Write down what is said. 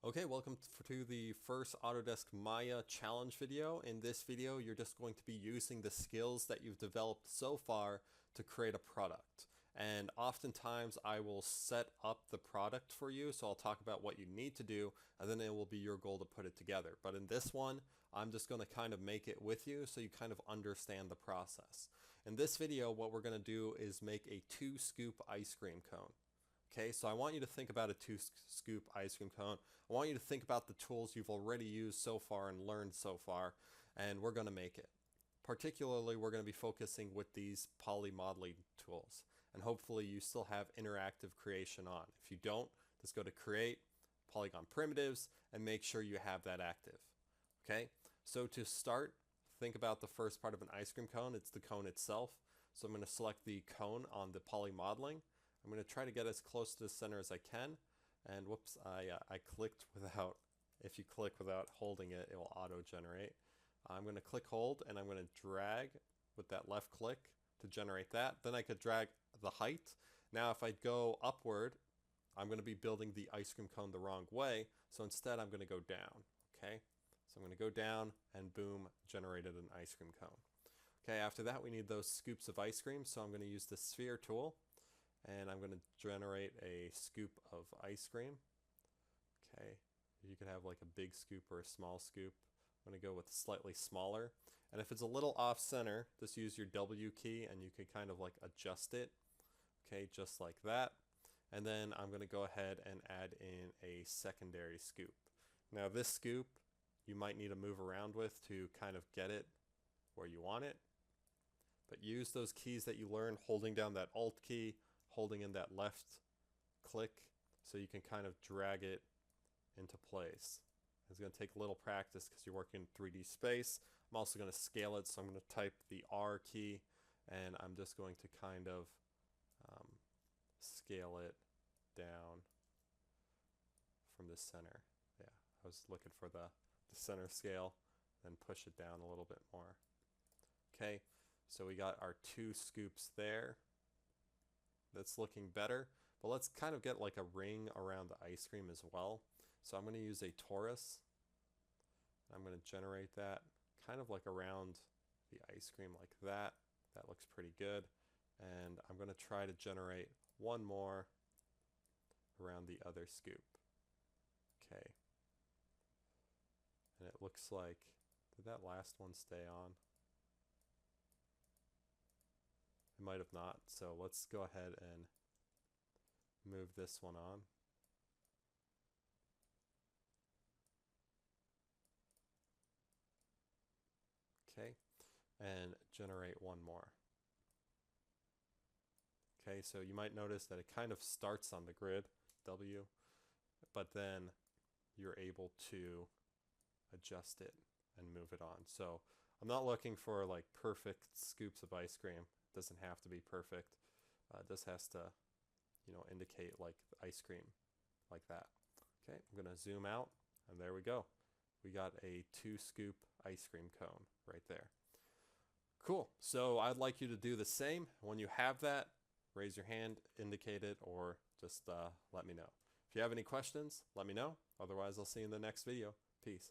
Okay, welcome to the first Autodesk Maya challenge video. In this video, you're just going to be using the skills that you've developed so far to create a product. And oftentimes I will set up the product for you, so I'll talk about what you need to do, and then it will be your goal to put it together. But in this one, I'm just going to kind of make it with you so you kind of understand the process. In this video, what we're going to do is make a 2-scoop ice cream cone. Okay, so I want you to think about a 2-scoop ice cream cone. I want you to think about the tools you've already used so far and learned so far, and we're going to make it. Particularly, we're going to be focusing with these poly modeling tools, and hopefully you still have interactive creation on. If you don't, just go to Create, Polygon Primitives, and make sure you have that active. Okay, so to start, think about the first part of an ice cream cone. It's the cone itself. So I'm going to select the cone on the poly modeling. I'm going to try to get as close to the center as I can. And whoops, I clicked without, if you click without holding it, it will auto-generate. I'm going to click hold and I'm going to drag with that left click to generate that. Then I could drag the height. Now if I go upward, I'm going to be building the ice cream cone the wrong way. So instead I'm going to go down. Okay, so I'm going to go down and boom, generated an ice cream cone. Okay, after that we need those scoops of ice cream. So I'm going to use the sphere tool. And I'm going to generate a scoop of ice cream. Okay, you can have like a big scoop or a small scoop. I'm going to go with slightly smaller. And if it's a little off center, just use your W key and you can kind of like adjust it. Okay, just like that. And then I'm going to go ahead and add in a secondary scoop. Now this scoop you might need to move around with to kind of get it where you want it. But use those keys that you learned, holding down that Alt key, holding in that left click, so you can kind of drag it into place. It's going to take a little practice because you're working in 3D space. I'm also going to scale it, so I'm going to type the R key and I'm just going to kind of scale it down from the center. Yeah, I was looking for the center scale, then push it down a little bit more. Okay, so we got our 2 scoops there. That's looking better, but let's kind of get like a ring around the ice cream as well. So I'm going to use a torus. I'm going to generate that kind of like around the ice cream like that. That looks pretty good. And I'm going to try to generate one more around the other scoop. Okay. And it looks like, did that last one stay on? It might have not, so let's go ahead and move this one on. Okay, and generate one more. Okay, so you might notice that it kind of starts on the grid, W, but then you're able to adjust it and move it on. So I'm not looking for like perfect scoops of ice cream. It doesn't have to be perfect. This has to, indicate like ice cream like that. Okay, I'm going to zoom out and there we go. We got a 2-scoop ice cream cone right there. Cool. So I'd like you to do the same. When you have that, raise your hand, indicate it, or just let me know. If you have any questions, let me know. Otherwise, I'll see you in the next video. Peace.